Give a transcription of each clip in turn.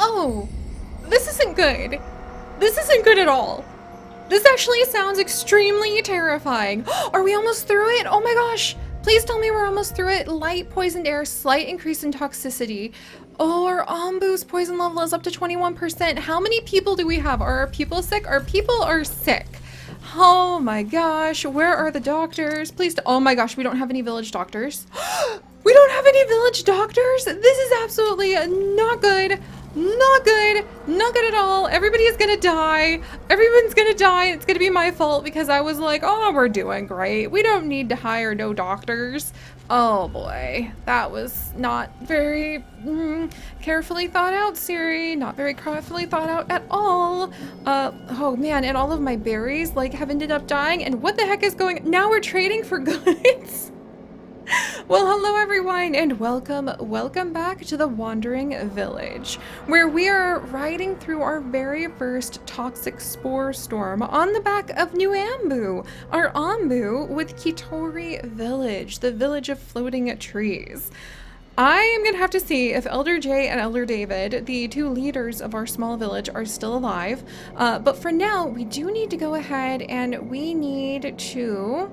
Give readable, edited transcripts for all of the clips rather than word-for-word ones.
Oh, this isn't good. This isn't good at all. This actually sounds extremely terrifying. Are we almost through it? Oh my gosh. Please tell me we're almost through it. Light poisoned air, slight increase in toxicity. Oh, our Onbu's poison level is up to 21%. How many people do we have? Are our people sick? Our people are sick. Oh my gosh. Where are the doctors? Please. Oh my gosh. We don't have any village doctors. We don't have any village doctors. This is absolutely not good. Not good. Not good at all. Everybody is gonna die. Everyone's gonna die. It's gonna be my fault because I was like, oh, we're doing great. We don't need to hire no doctors. Oh boy, that was not very carefully thought out, Seri. Not very carefully thought out at all. Oh man, and all of my berries like have ended up dying. And what the heck is going? Now we're trading for goods. Well, hello everyone, and welcome back to the Wandering Village, where we are riding through our very first toxic spore storm on the back of New Onbu, our Onbu with Kitori Village, the village of floating trees. I am gonna have to see if Elder Jay and Elder David, the two leaders of our small village, are still alive, but for now, we do need to go ahead and we need to...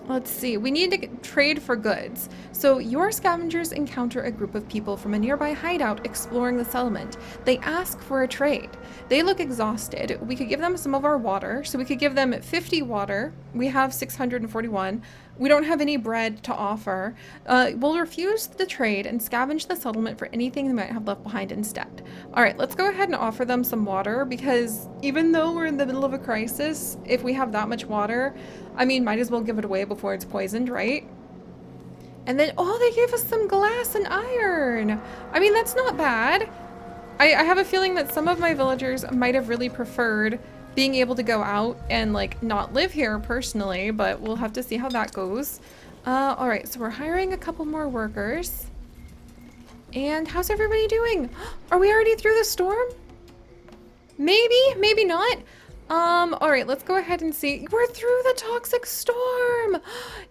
Let's see, we need to trade for goods. So your scavengers encounter a group of people from a nearby hideout exploring the settlement. They ask for a trade. They look exhausted. We could give them some of our water. So we could give them 50 water. We have 641. We don't have any bread to offer. We'll refuse the trade and scavenge the settlement for anything they might have left behind instead. All right, let's go ahead and offer them some water because even though we're in the middle of a crisis, if we have that much water, I mean, might as well give it away before it's poisoned, right? And then, oh, they gave us some glass and iron. I mean, that's not bad. I have a feeling that some of my villagers might have really preferred being able to go out and like not live here personally, but we'll have to see how that goes. All right, so we're hiring a couple more workers. And how's everybody doing? Are we already through the storm? Maybe, maybe not. All right, let's go ahead and see. We're through the toxic storm.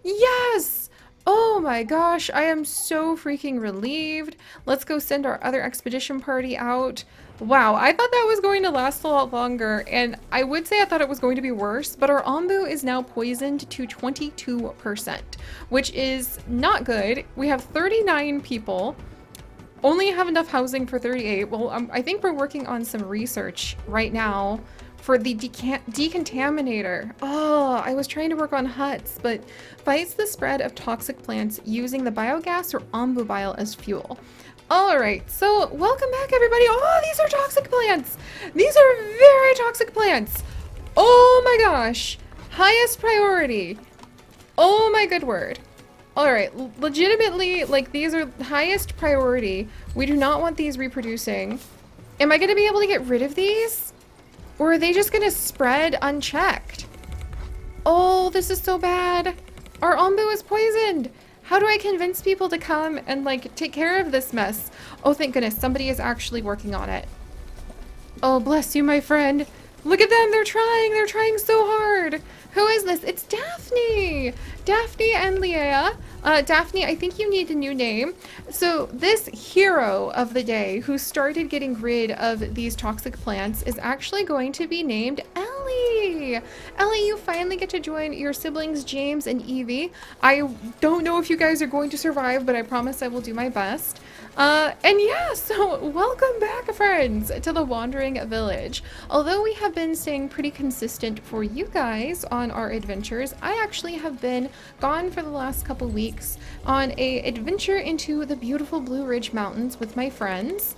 Yes. Oh my gosh, I am so freaking relieved. Let's go send our other expedition party out. Wow, I thought that was going to last a lot longer, and I would say I thought it was going to be worse, but our Onbu is now poisoned to 22%, which is not good. We have 39 people, only have enough housing for 38. Well, I think we're working on some research right now for the decontaminator. Oh, I was trying to work on huts, but fights the spread of toxic plants using the biogas or Onbu bile as fuel. All right, so welcome back everybody. Oh, these are toxic plants. These are very toxic plants. Oh my gosh, highest priority. Oh my good word. All right, legitimately, like these are highest priority. We do not want these reproducing. Am I gonna be able to get rid of these? Or are they just gonna spread unchecked? Oh, this is so bad. Our Onbu is poisoned. How do I convince people to come and like take care of this mess? Oh, thank goodness, somebody is actually working on it. Oh, bless you, my friend. Look at them, they're trying so hard. Who is this? It's Daphne! Daphne and Leah. Daphne, I think you need a new name. So this hero of the day who started getting rid of these toxic plants is actually going to be named Ellie. Ellie, you finally get to join your siblings James and Evie. I don't know if you guys are going to survive, but I promise I will do my best. And yeah, so welcome back, friends, to the Wandering Village. Although we have been staying pretty consistent for you guys on our adventures, I actually have been gone for the last couple weeks on a adventure into the beautiful Blue Ridge Mountains with my friends.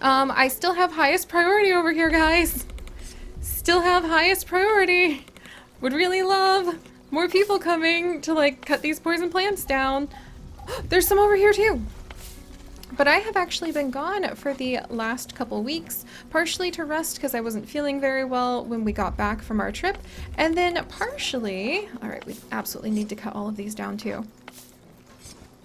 I still have highest priority over here, guys. Still have highest priority. Would really love more people coming to like cut these poison plants down. There's some over here too. But I have actually been gone for the last couple weeks, partially to rest because I wasn't feeling very well when we got back from our trip, and then partially, all right, we absolutely need to cut all of these down too.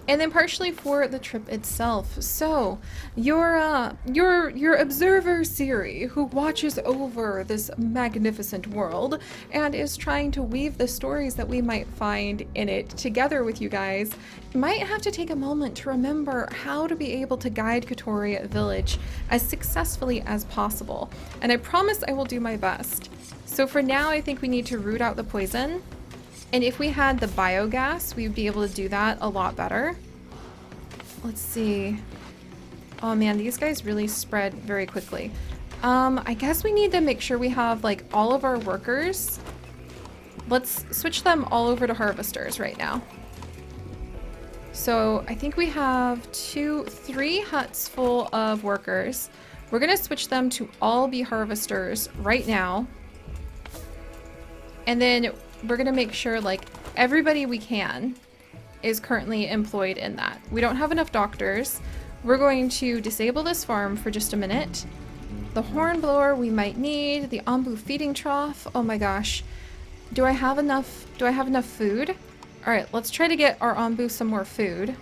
and then partially for the trip itself. So, your observer Seri, who watches over this magnificent world and is trying to weave the stories that we might find in it together with you guys, might have to take a moment to remember how to be able to guide Kotori Village as successfully as possible. And I promise I will do my best. So for now, I think we need to root out the poison. And if we had the biogas, we would be able to do that a lot better. Let's see. Oh man, these guys really spread very quickly. I guess we need to make sure we have like all of our workers. Let's switch them all over to harvesters right now. So I think we have 3 huts full of workers. We're gonna switch them to all be harvesters right now. And then we're gonna make sure like everybody we can is currently employed in that. We don't have enough doctors. We're going to disable this farm for just a minute. The horn blower we might need, the Onbu feeding trough. Oh my gosh. Do I have enough food? All right, let's try to get our Onbu some more food.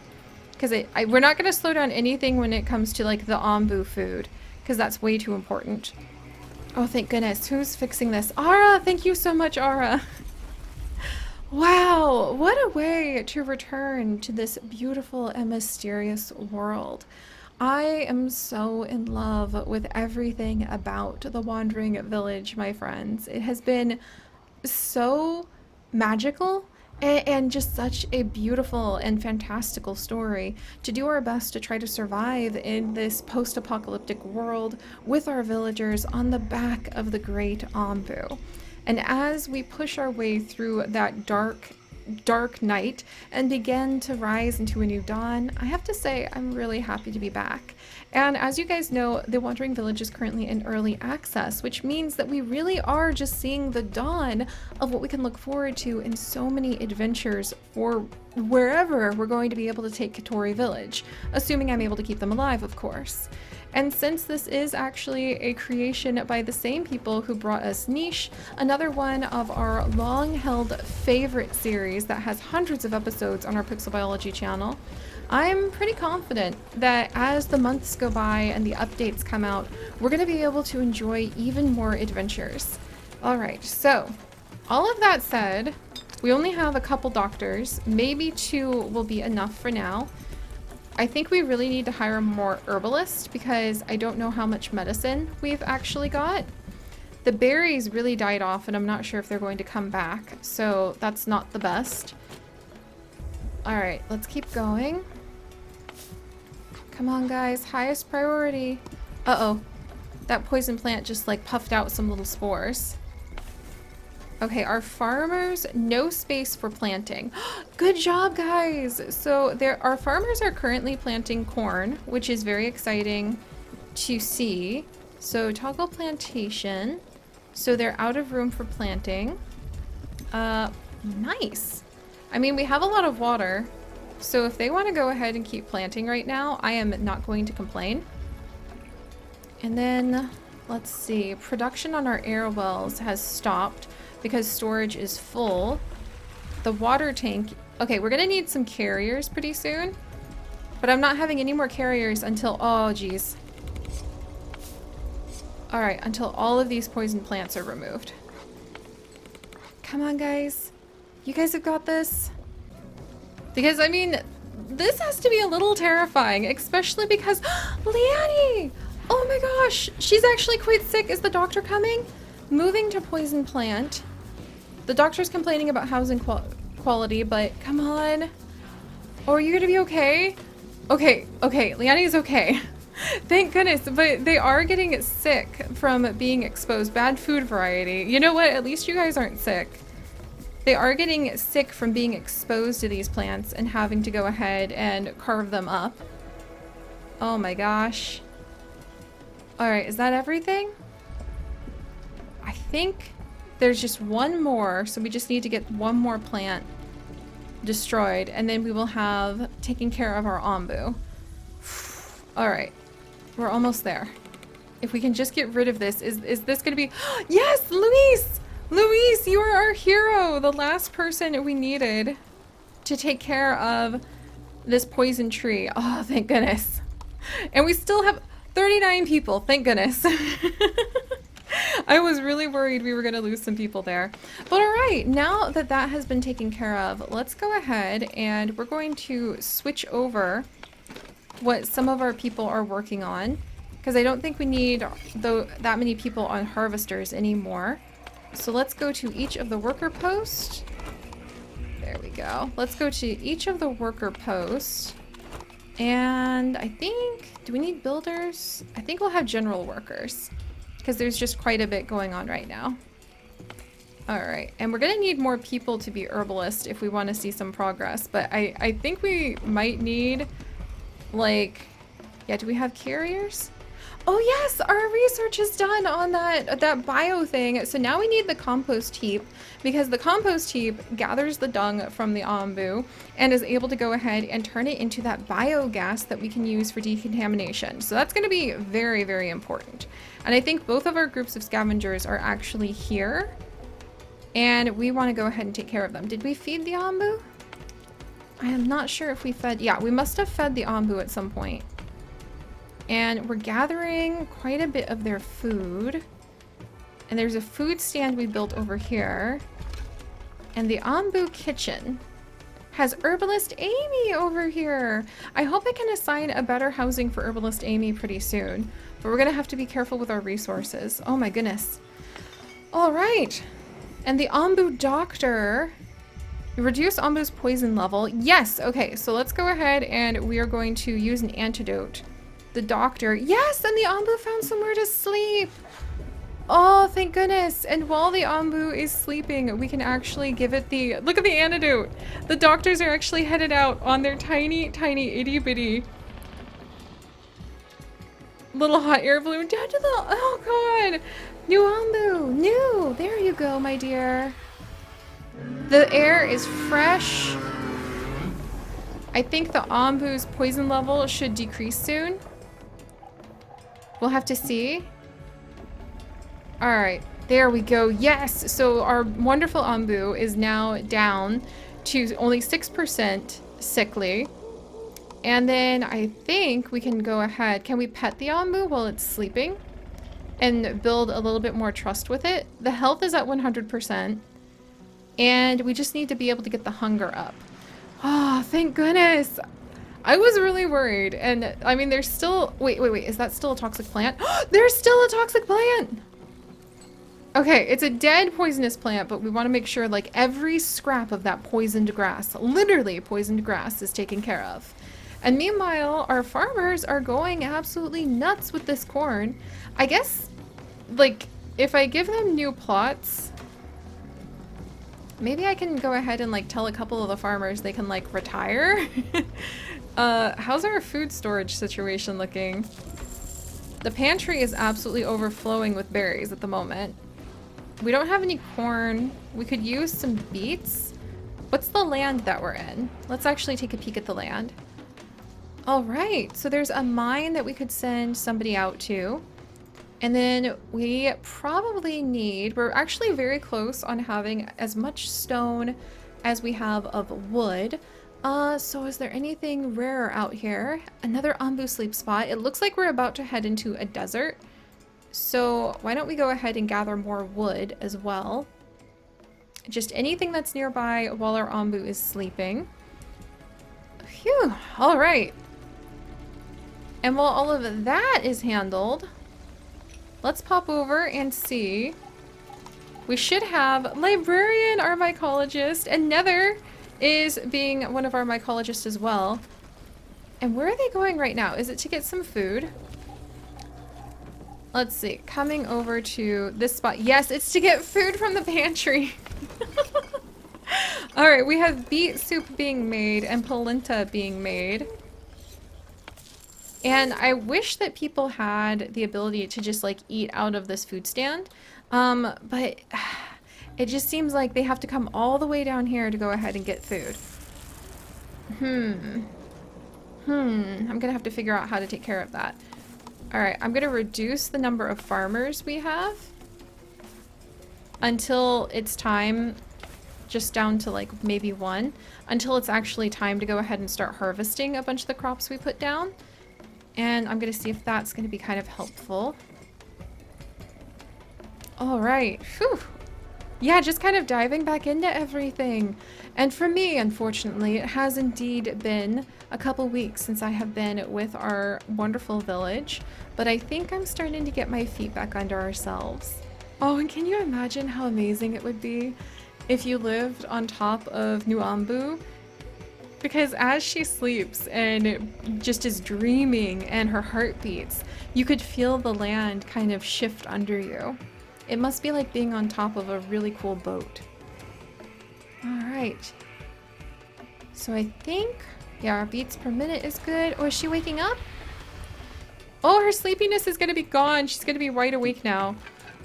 Because we're not gonna slow down anything when it comes to like the Onbu food, because that's way too important. Oh, thank goodness. Who's fixing this? Ara, thank you so much, Ara. Wow, what a way to return to this beautiful and mysterious world. I am so in love with everything about the Wandering Village, my friends. It has been so magical and just such a beautiful and fantastical story to do our best to try to survive in this post-apocalyptic world with our villagers on the back of the great Onbu. And as we push our way through that dark night and begin to rise into a new dawn, I have to say I'm really happy to be back. And as you guys know, the Wandering Village is currently in early access, which means that we really are just seeing the dawn of what we can look forward to in so many adventures for wherever we're going to be able to take Kotori Village, assuming I'm able to keep them alive, of course. And since this is actually a creation by the same people who brought us Niche, another one of our long-held favorite series that has hundreds of episodes on our Pixel Biology channel, I'm pretty confident that as the months go by and the updates come out, we're going to be able to enjoy even more adventures. Alright, so all of that said, we only have a couple doctors. Maybe 2 will be enough for now. I think we really need to hire more herbalists because I don't know how much medicine we've actually got. The berries really died off and I'm not sure if they're going to come back, so that's not the best. Alright, let's keep going. Come on guys, highest priority. Uh-oh, that poison plant just like puffed out some little spores. Okay, our farmers, no space for planting. Good job, guys! So our farmers are currently planting corn, which is very exciting to see. So toggle plantation. So they're out of room for planting. Nice. I mean, we have a lot of water. So if they want to go ahead and keep planting right now, I am not going to complain. And then, let's see. Production on our air wells has stopped because storage is full. The water tank, okay, we're gonna need some carriers pretty soon, but I'm not having any more carriers until, oh geez. All right, until all of these poison plants are removed. Come on guys, you guys have got this. Because I mean, this has to be a little terrifying, especially because, Liani! Oh my gosh, she's actually quite sick. Is the doctor coming? Moving to poison plant. The doctor's complaining about housing quality, but come on. Oh, are you gonna be okay? Okay, Liani's okay. Thank goodness, but they are getting sick from being exposed. Bad food variety. You know what? At least you guys aren't sick. They are getting sick from being exposed to these plants and having to go ahead and carve them up. Oh my gosh. Alright, is that everything? I think there's just one more, so we just need to get one more plant destroyed, and then we will have taken care of our Onbu. Alright, we're almost there. If we can just get rid of this, is this gonna be... Yes, Luis! Luis, you are our hero! The last person we needed to take care of this poison tree. Oh, thank goodness. And we still have 39 people, thank goodness. I was really worried we were going to lose some people there. But all right, now that that has been taken care of, let's go ahead and we're going to switch over what some of our people are working on, because I don't think we need that many people on harvesters anymore. So let's go to each of the worker posts. There we go. Let's go to each of the worker posts. And I think, do we need builders? I think we'll have general workers, because there's just quite a bit going on right now. All right, and we're gonna need more people to be herbalist if we want to see some progress, but I think we might need, like, yeah, do we have carriers? Oh yes, our research is done on that bio thing. So now we need the compost heap, because the compost heap gathers the dung from the Onbu and is able to go ahead and turn it into that biogas that we can use for decontamination. So that's going to be very, very important. And I think both of our groups of scavengers are actually here, and we want to go ahead and take care of them. Did we feed the Onbu? I am not sure if we fed. Yeah, we must have fed the Onbu at some point. And we're gathering quite a bit of their food. And there's a food stand we built over here. And the Onbu kitchen has Herbalist Amy over here. I hope I can assign a better housing for Herbalist Amy pretty soon. But we're going to have to be careful with our resources. Oh my goodness. All right. And the Onbu doctor. Reduce Onbu's poison level. Yes. Okay. So let's go ahead and we are going to use an antidote. The doctor. Yes, and the Onbu found somewhere to sleep. Oh, thank goodness. And while the Onbu is sleeping, we can actually give it the... Look at the antidote. The doctors are actually headed out on their tiny, tiny, itty-bitty little hot air balloon down to the... Oh, God. New Onbu. New. There you go, my dear. The air is fresh. I think the Onbu's poison level should decrease soon. We'll have to see. All right, there we go. Yes, so our wonderful Onbu is now down to only 6% sickly. And then I think we can go ahead. Can we pet the Onbu while it's sleeping and build a little bit more trust with it? The health is at 100%. And we just need to be able to get the hunger up. Oh, thank goodness. I was really worried. And I mean, there's still, wait. Is that still a toxic plant? There's still a toxic plant. Okay, it's a dead poisonous plant, but we want to make sure like every scrap of that poisoned grass, literally poisoned grass, is taken care of. And meanwhile, our farmers are going absolutely nuts with this corn. I guess, like, if I give them new plots, maybe I can go ahead and like tell a couple of the farmers they can like retire. How's our food storage situation looking? The pantry is absolutely overflowing with berries at the moment. We don't have any corn. We could use some beets. What's the land that we're in? Let's actually take a peek at the land. All right, so there's a mine that we could send somebody out to. And then we probably need, we're actually very close on having as much stone as we have of wood. So is there anything rare out here? Another Onbu sleep spot. It looks like we're about to head into a desert. So why don't we go ahead and gather more wood as well? Just anything that's nearby while our Onbu is sleeping. Phew, all right. And while all of that is handled, let's pop over and see. We should have Librarian, our mycologist, and Nether is being one of our mycologists as well. And where are they going right now? Is it to get some food? Let's see. Coming over to this spot. Yes, it's to get food from the pantry. All right, we have beet soup being made and polenta being made. And I wish that people had the ability to just like eat out of this food stand. But it just seems like they have to come all the way down here to go ahead and get food. I'm gonna have to figure out how to take care of that. All right, I'm gonna reduce the number of farmers we have until it's time just down to like maybe 1, until it's actually time to go ahead and start harvesting a bunch of the crops we put down. And I'm gonna see if that's gonna be kind of helpful. All right, whew. Yeah, just kind of diving back into everything. And for me, unfortunately, it has indeed been a couple weeks since I have been with our wonderful village, but I think I'm starting to get my feet back under ourselves. Oh, and can you imagine how amazing it would be if you lived on top of New Onbu? Because as she sleeps and just is dreaming and her heart beats, you could feel the land kind of shift under you. It must be like being on top of a really cool boat. All right. So I think, yeah, our beats per minute is good. Oh, is she waking up? Oh, her sleepiness is gonna be gone. She's gonna be wide awake now.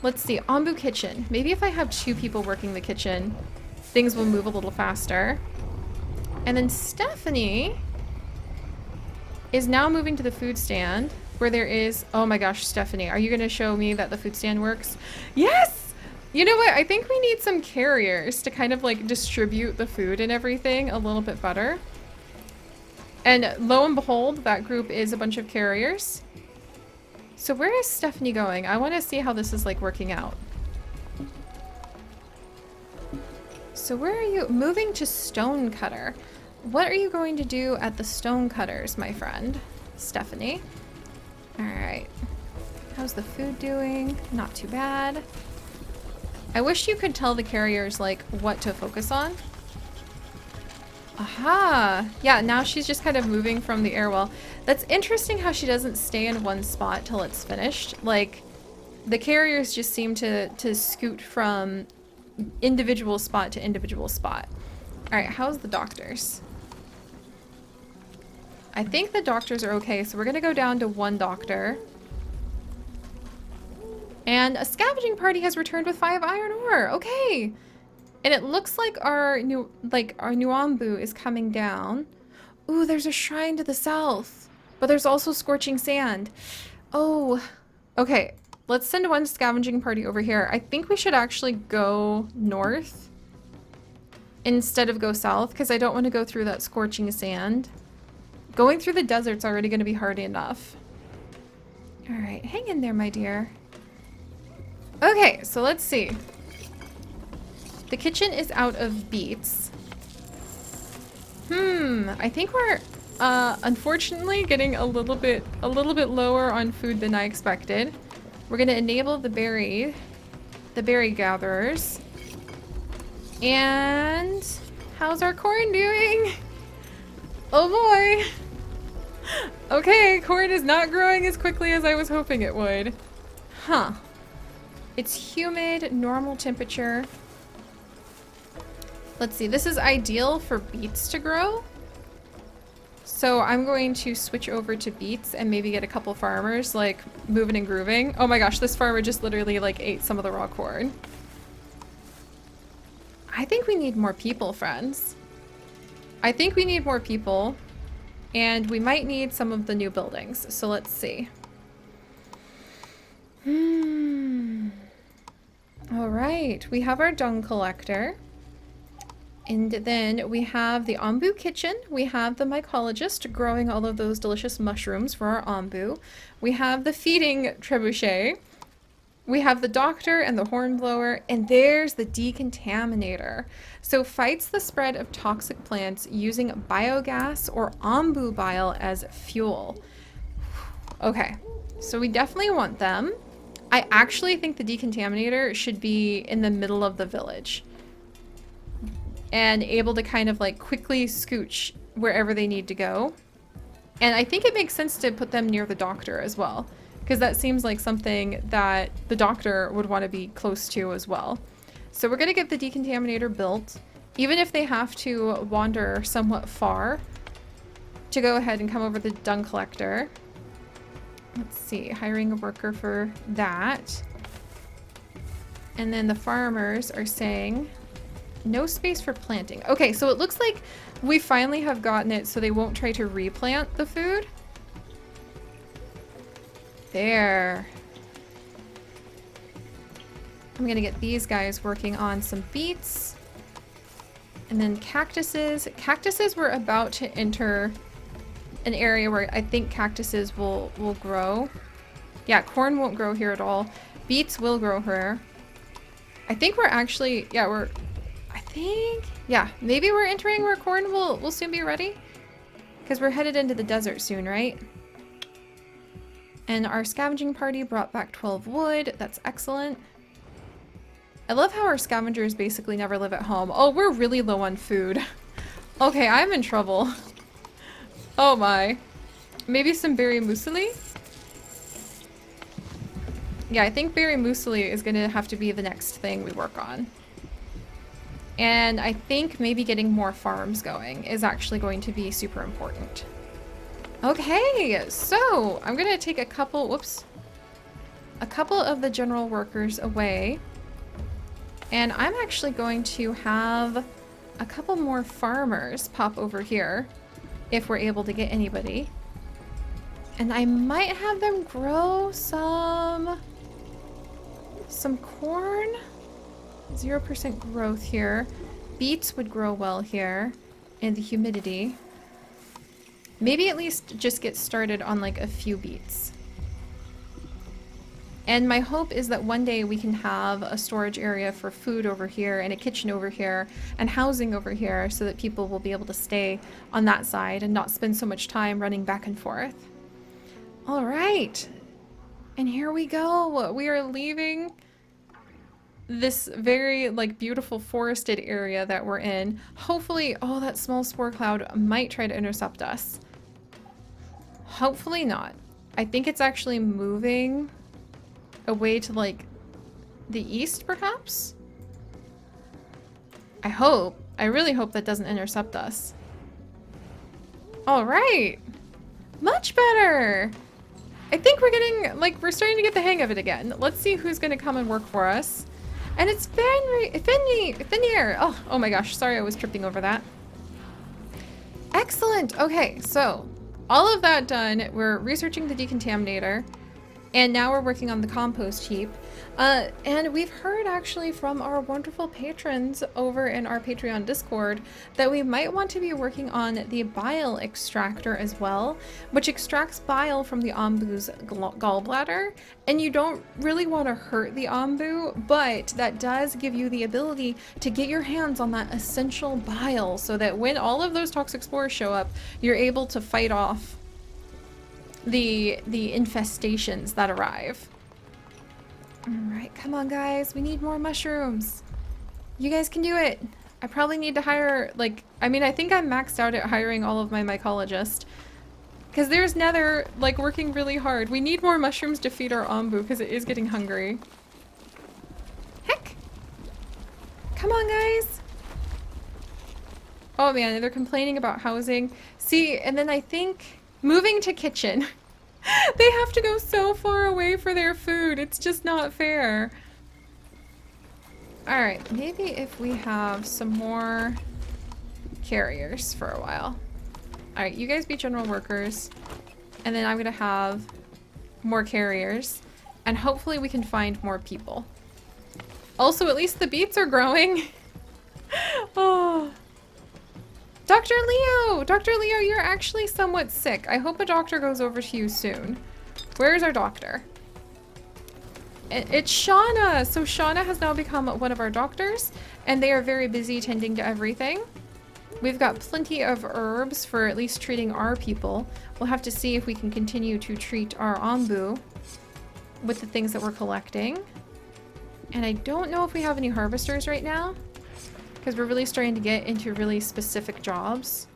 Let's see, Onbu kitchen. Maybe if I have 2 people working the kitchen, things will move a little faster. And then Stephanie is now moving to the food stand where there is, oh my gosh, Stephanie, are you gonna show me that the food stand works? Yes! You know what? I think we need some carriers to kind of like distribute the food and everything a little bit better. And lo and behold, that group is a bunch of carriers. So where is Stephanie going? I want to see how this is like working out. So where are you? Moving to stone cutter. What are you going to do at the stone cutters, my friend? Stephanie. All right. How's the food doing? Not too bad. I wish you could tell the carriers like what to focus on. Aha! Yeah, now she's just kind of moving from the airwell. That's interesting how she doesn't stay in one spot till it's finished. Like, the carriers just seem to scoot from individual spot to individual spot. Alright, how's the doctors? I think the doctors are okay, so we're gonna go down to 1 doctor. And a scavenging party has returned with 5 iron ore. Okay! And it looks like our new Onbu is coming down. Ooh, there's a shrine to the south. But there's also scorching sand. Oh, okay. Let's send 1 scavenging party over here. I think we should actually go north instead of go south, because I don't want to go through that scorching sand. Going through the desert's already going to be hard enough. All right, hang in there, my dear. Okay, so let's see. The kitchen is out of beets. I think we're unfortunately getting a little bit lower on food than I expected. We're gonna enable the berry gatherers. And how's our corn doing? Oh boy. Okay, corn is not growing as quickly as I was hoping it would. Huh. It's humid, normal temperature. Let's see, this is ideal for beets to grow. So I'm going to switch over to beets and maybe get a couple farmers like moving and grooving. Oh my gosh, this farmer just literally like ate some of the raw corn. I think we need more people, friends. I think we need more people, and we might need some of the new buildings. So let's see. All right, we have our dung collector. And then we have the Onbu kitchen. We have the mycologist growing all of those delicious mushrooms for our Onbu. We have the feeding trebuchet. We have the doctor and the hornblower, and there's the decontaminator. So fights the spread of toxic plants using biogas or Onbu bile as fuel. Okay, so we definitely want them. I actually think the decontaminator should be in the middle of the village and able to kind of like quickly scooch wherever they need to go. And I think it makes sense to put them near the doctor as well, because that seems like something that the doctor would want to be close to as well. So we're going to get the decontaminator built, even if they have to wander somewhat far to go ahead and come over the dung collector. Let's see, hiring a worker for that. And then the farmers are saying no space for planting. Okay, so it looks like we finally have gotten it so they won't try to replant the food. There. I'm gonna get these guys working on some beets. And then cactuses. Cactuses, we're about to enter an area where I think cactuses will grow. Yeah, corn won't grow here at all. Beets will grow here. I think we're actually, yeah, maybe we're entering where corn will soon be ready. Because we're headed into the desert soon, right? And our scavenging party brought back 12 wood. That's excellent. I love how our scavengers basically never live at home. Oh, we're really low on food. Okay, I'm in trouble. Oh my. Maybe some berry muesli? Yeah, I think berry muesli is gonna have to be the next thing we work on. And I think maybe getting more farms going is actually going to be super important. Okay, so I'm gonna take a couple of the general workers away. And I'm actually going to have a couple more farmers pop over here if we're able to get anybody. And I might have them grow some corn. 0% growth here. Beets would grow well here in the humidity. Maybe at least just get started on like a few beets. And my hope is that one day we can have a storage area for food over here and a kitchen over here and housing over here so that people will be able to stay on that side and not spend so much time running back and forth. All right. And here we go. We are leaving this very like beautiful forested area that we're in. Hopefully, oh, that small spore cloud might try to intercept us. Hopefully not. I think it's actually moving away to like the east perhaps? I hope. I really hope that doesn't intercept us. All right. Much better. I think we're getting, like, we're starting to get the hang of it again. Let's see who's going to come and work for us. And it's Fenrir. Oh my gosh. Sorry, I was tripping over that. Excellent. Okay, so all of that done. We're researching the decontaminator. And now we're working on the compost heap. And we've heard actually from our wonderful patrons over in our Patreon Discord that we might want to be working on the bile extractor as well, which extracts bile from the Onbu's gallbladder. And you don't really want to hurt the Onbu, but that does give you the ability to get your hands on that essential bile so that when all of those toxic spores show up, you're able to fight off the infestations that arrive. All right, come on guys, we need more mushrooms. You guys can do it. I probably need to hire, like, I mean, I think I'm maxed out at hiring all of my mycologists because there's Nether, like, working really hard. We need more mushrooms to feed our Onbu because it is getting hungry. Heck. Come on guys. Oh man, they're complaining about housing. See, and then I think moving to kitchen. They have to go so far away for their food. It's just not fair. All right, maybe if we have some more carriers for a while. All right, you guys be general workers. And then I'm gonna have more carriers. And hopefully we can find more people. Also, at least the beets are growing. Oh. Dr. Leo! Dr. Leo, you're actually somewhat sick. I hope a doctor goes over to you soon. Where's our doctor? It's Shauna! So Shauna has now become one of our doctors, and they are very busy tending to everything. We've got plenty of herbs for at least treating our people. We'll have to see if we can continue to treat our Onbu with the things that we're collecting. And I don't know if we have any harvesters right now, because we're really starting to get into really specific jobs.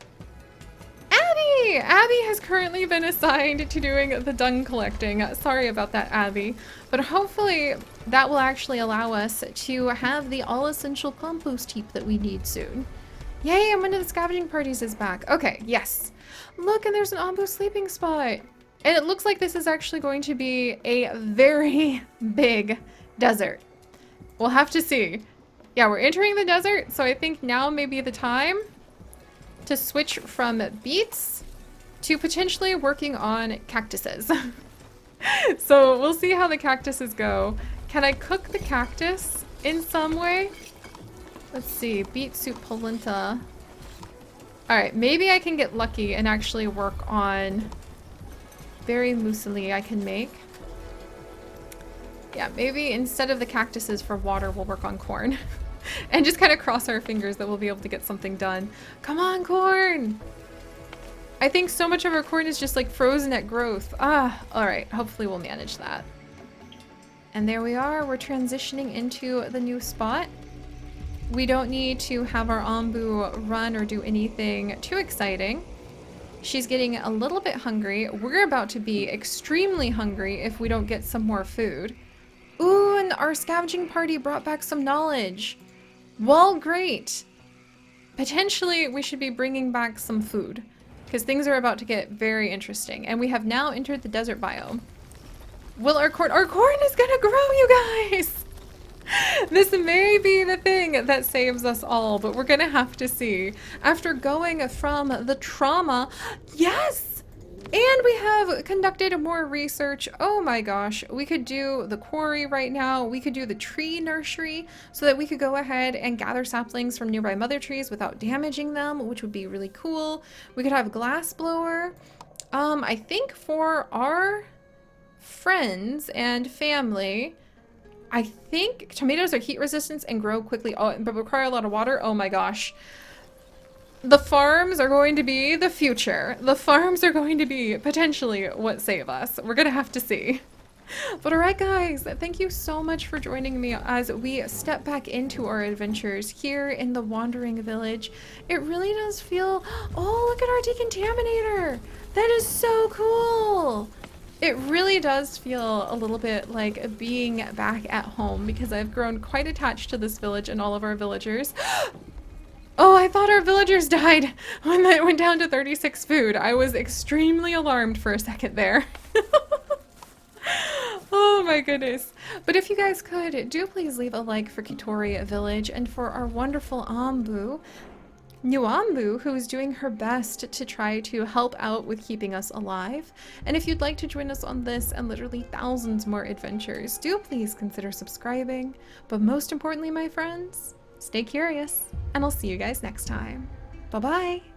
Abby! Abby has currently been assigned to doing the dung collecting. Sorry about that, Abby. But hopefully that will actually allow us to have the all-essential compost heap that we need soon. Yay, and one of the scavenging parties is back. Okay, yes. Look, and there's an Onbu sleeping spot. And it looks like this is actually going to be a very big desert. We'll have to see. Yeah, we're entering the desert, so I think now may be the time to switch from beets to potentially working on cactuses. So we'll see how the cactuses go. Can I cook the cactus in some way? Let's see, beet soup polenta. Alright, maybe I can get lucky and actually work on berry muesli I can make. Yeah, maybe instead of the cactuses for water, we'll work on corn. And just kind of cross our fingers that we'll be able to get something done. Come on, corn! I think so much of our corn is just like frozen at growth. Ah, alright, hopefully we'll manage that. And there we are, we're transitioning into the new spot. We don't need to have our Onbu run or do anything too exciting. She's getting a little bit hungry. We're about to be extremely hungry if we don't get some more food. Ooh, and our scavenging party brought back some knowledge. Well, great. Potentially, we should be bringing back some food because things are about to get very interesting. And we have now entered the desert biome. Will our corn is gonna grow, you guys! This may be the thing that saves us all, but we're gonna have to see. After going from the trauma, yes! And we have conducted more research. Oh my gosh, we could do the quarry right now. We could do the tree nursery so that we could go ahead and gather saplings from nearby mother trees without damaging them, which would be really cool. We could have glass blower. I think for our friends and family, I think tomatoes are heat resistant and grow quickly, but require a lot of water. Oh my gosh. The farms are going to be the future. The farms are going to be potentially what save us. We're gonna have to see. But alright guys, thank you so much for joining me as we step back into our adventures here in the Wandering Village. It really does feel, oh look at our decontaminator! That is so cool! It really does feel a little bit like being back at home because I've grown quite attached to this village and all of our villagers. Oh, I thought our villagers died when it went down to 36 food. I was extremely alarmed for a second there. Oh my goodness. But if you guys could, do please leave a like for Kitori Village and for our wonderful Onbu. New Onbu, who is doing her best to try to help out with keeping us alive. And if you'd like to join us on this and literally thousands more adventures, do please consider subscribing. But most importantly, my friends, stay curious, and I'll see you guys next time. Bye-bye!